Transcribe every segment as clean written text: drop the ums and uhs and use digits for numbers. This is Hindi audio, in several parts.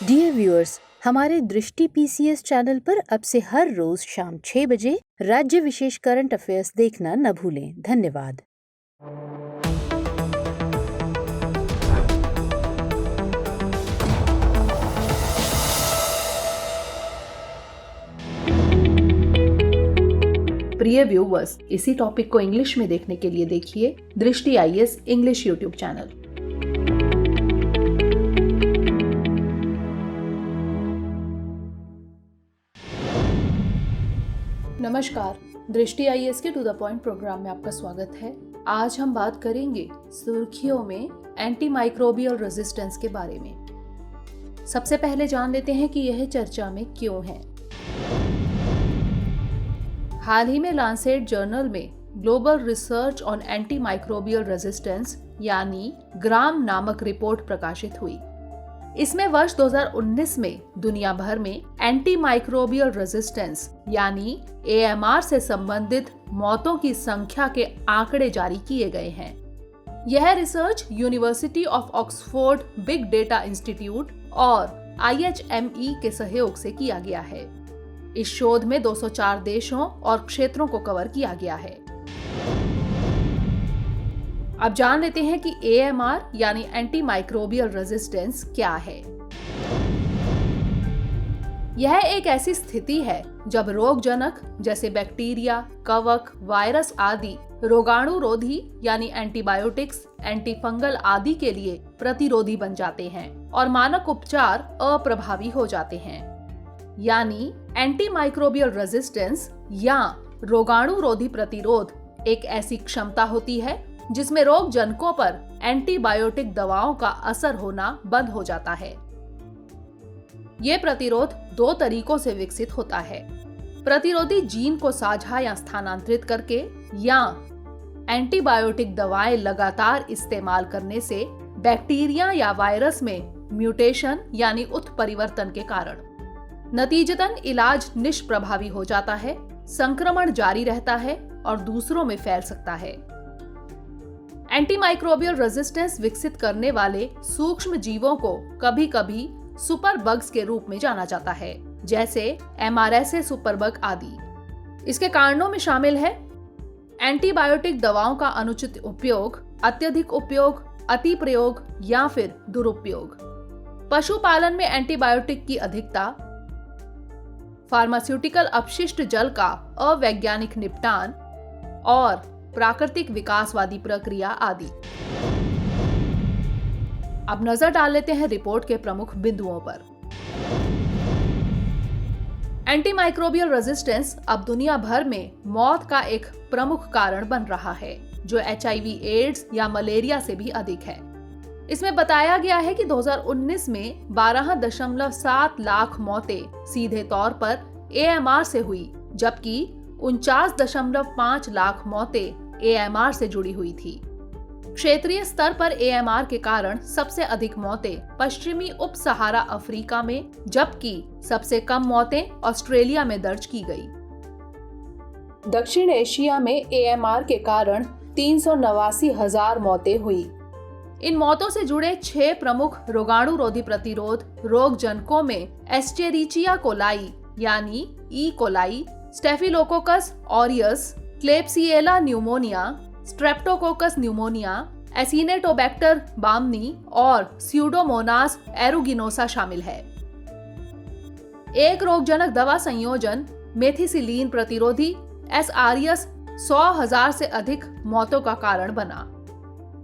डियर व्यूअर्स, हमारे दृष्टि पीसीएस चैनल पर अब से हर रोज शाम 6 बजे राज्य विशेष करंट अफेयर्स देखना न भूलें। धन्यवाद। प्रिय व्यूवर्स, इसी टॉपिक को इंग्लिश में देखने के लिए देखिए दृष्टि आईएएस इंग्लिश यूट्यूब चैनल। नमस्कार, दृष्टि आईएएस के टू द पॉइंट प्रोग्राम में आपका स्वागत है। आज हम बात करेंगे सुर्खियों में एंटी माइक्रोबियल रेजिस्टेंस के बारे में। सबसे पहले जान लेते हैं कि यह चर्चा में क्यों है। हाल ही में लांसेट जर्नल में global research on anti microbial resistance यानी ग्राम नामक रिपोर्ट प्रकाशित हुई। इसमें वर्ष 2019 में दुनिया भर में एंटी माइक्रोबियल रेजिस्टेंस यानी AMR से संबंधित मौतों की संख्या के आंकड़े जारी किए गए हैं। यह research university of Oxford big data institute और IHME के सहयोग से किया गया है। इस शोध में 204 देशों और क्षेत्रों को कवर किया गया है। अब जान लेते हैं कि AMR यानी एंटी माइक्रोबियल रेजिस्टेंस क्या है। यह एक ऐसी स्थिति है जब रोगजनक जैसे बैक्टीरिया, कवक, वायरस आदि रोगाणुरोधी यानी एंटीबायोटिक्स, एंटीफंगल आदि के लिए प्रतिरोधी बन जाते हैं और मानक उपचार अप्रभावी हो जाते हैं। यानी एंटी माइक्रोबियल रेजिस्टेंस या रोगाणुरोधी प्रतिरोध एक ऐसी क्षमता होती है जिसमें रोग जनकों पर एंटीबायोटिक दवाओं का असर होना बंद हो जाता है। ये प्रतिरोध दो तरीकों से विकसित होता है: प्रतिरोधी जीन को साझा या स्थानांतरित करके या एंटीबायोटिक दवाएं लगातार इस्तेमाल करने से बैक्टीरिया या वायरस में म्यूटेशन यानी उत्परिवर्तन के कारण। नतीजतन इलाज निष्प्रभावी हो जाता है, संक्रमण जारी रहता है और दूसरों में फैल सकता है। एंटीमाइक्रोबियल रेजिस्टेंस विकसित करने वाले सूक्ष्म जीवों को कभी-कभी सुपर बग्स के रूप में जाना जाता है, जैसे MRSA सुपर बग आदि। इसके कारणों में शामिल है एंटीबायोटिक दवाओं का अनुचित उपयोग, अत्यधिक उपयोग, अति प्रयोग या फिर दुरुपयोग, पशुपालन में एंटीबायोटिक की अधिकता, फार्मास्यूटिकल अपशिष्ट जल का अवैज्ञानिक निपटान और प्राकृतिक विकासवादी प्रक्रिया आदि। अब नजर डाल लेते हैं रिपोर्ट के प्रमुख बिंदुओं पर। एंटीमाइक्रोबियल रेजिस्टेंस अब दुनिया भर में मौत का एक प्रमुख कारण बन रहा है, जो HIV, एड्स या मलेरिया से भी अधिक है। इसमें बताया गया है कि 2019 में 12.7 लाख मौतें सीधे तौर पर AMR से हुई, जबकि 49.5 लाख मौतें AMR से जुड़ी हुई थी। क्षेत्रीय स्तर पर AMR के कारण सबसे अधिक मौतें पश्चिमी उप सहारा अफ्रीका में, जबकि सबसे कम मौतें ऑस्ट्रेलिया में दर्ज की गई। दक्षिण एशिया में AMR के कारण 389,000 मौतें हुई। इन मौतों से जुड़े 6 प्रमुख रोगाणुरोधी प्रतिरोध रोग जनकों में एस्चेरिचिया कोलाई यानी E coli, Staphylococcus aureus, Klebsiella pneumoniae, Streptococcus pneumoniae, Acinetobacter baumannii और स्यूडोमोनास एरुगिनोसा शामिल है। एक रोगजनक दवा संयोजन मेथिसिलीन प्रतिरोधी एसआरियस 100,000 से अधिक मौतों का कारण बना।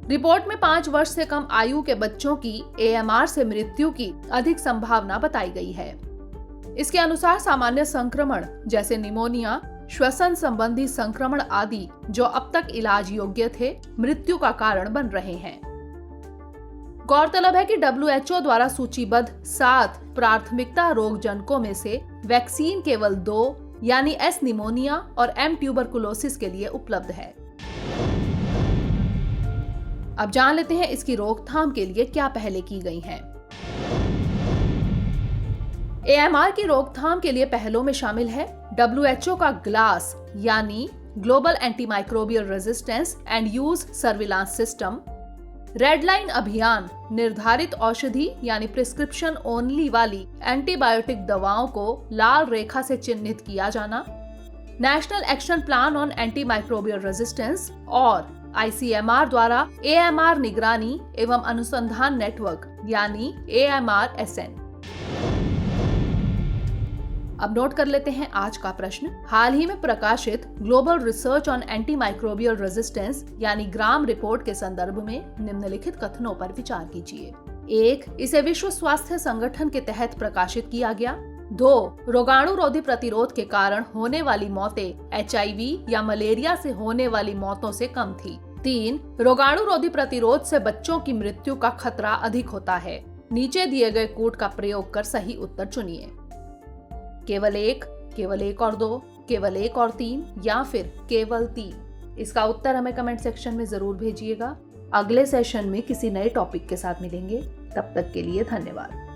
रिपोर्ट में 5 वर्ष से कम आयु के बच्चों की AMR से मृत्यु की अधिक संभावना बताई गई है। इसके अनुसार सामान्य संक्रमण जैसे निमोनिया, श्वसन संबंधी संक्रमण आदि जो अब तक इलाज योग्य थे, मृत्यु का कारण बन रहे हैं। गौरतलब है कि WHO द्वारा सूचीबद्ध 7 प्राथमिकता रोगजनकों में से वैक्सीन केवल 2 यानी S निमोनिया और M ट्यूबरकुलोसिस के लिए उपलब्ध है। अब जान लेते हैं इसकी रोकथाम के लिए क्या पहले की गई हैं। AMR की रोकथाम के लिए पहलों में शामिल है WHO का ग्लास यानी global antimicrobial resistance and use surveillance system, red line अभियान निर्धारित औषधि यानी प्रिस्क्रिप्शन ओनली वाली एंटीबायोटिक दवाओं को लाल रेखा से चिन्हित किया जाना, national action plan on anti microbial resistance और ICMR द्वारा AMR निगरानी एवं अनुसंधान नेटवर्क यानी AMR-SN। अब नोट कर लेते हैं आज का प्रश्न। हाल ही में प्रकाशित global research on anti microbial resistance यानी ग्राम रिपोर्ट के संदर्भ में निम्नलिखित कथनों पर विचार कीजिए। 1. इसे विश्व स्वास्थ्य संगठन के तहत प्रकाशित किया गया। 2. रोगाणु रोधी प्रतिरोध के कारण होने वाली मौतें HIV या मलेरिया से होने वाली मौतों से कम थी। 3. रोगाणु रोधी प्रतिरोध से बच्चों की मृत्यु का खतरा अधिक होता है। नीचे दिए गए कोड का प्रयोग कर सही उत्तर चुनिए। केवल 1, केवल 1 और 2, केवल 1 और 3 या फिर केवल 3। इसका उत्तर हमें कमेंट सेक्शन में जरूर भेजिएगा। अगले सेशन में किसी नए टॉपिक के साथ मिलेंगे। तब तक के लिए धन्यवाद।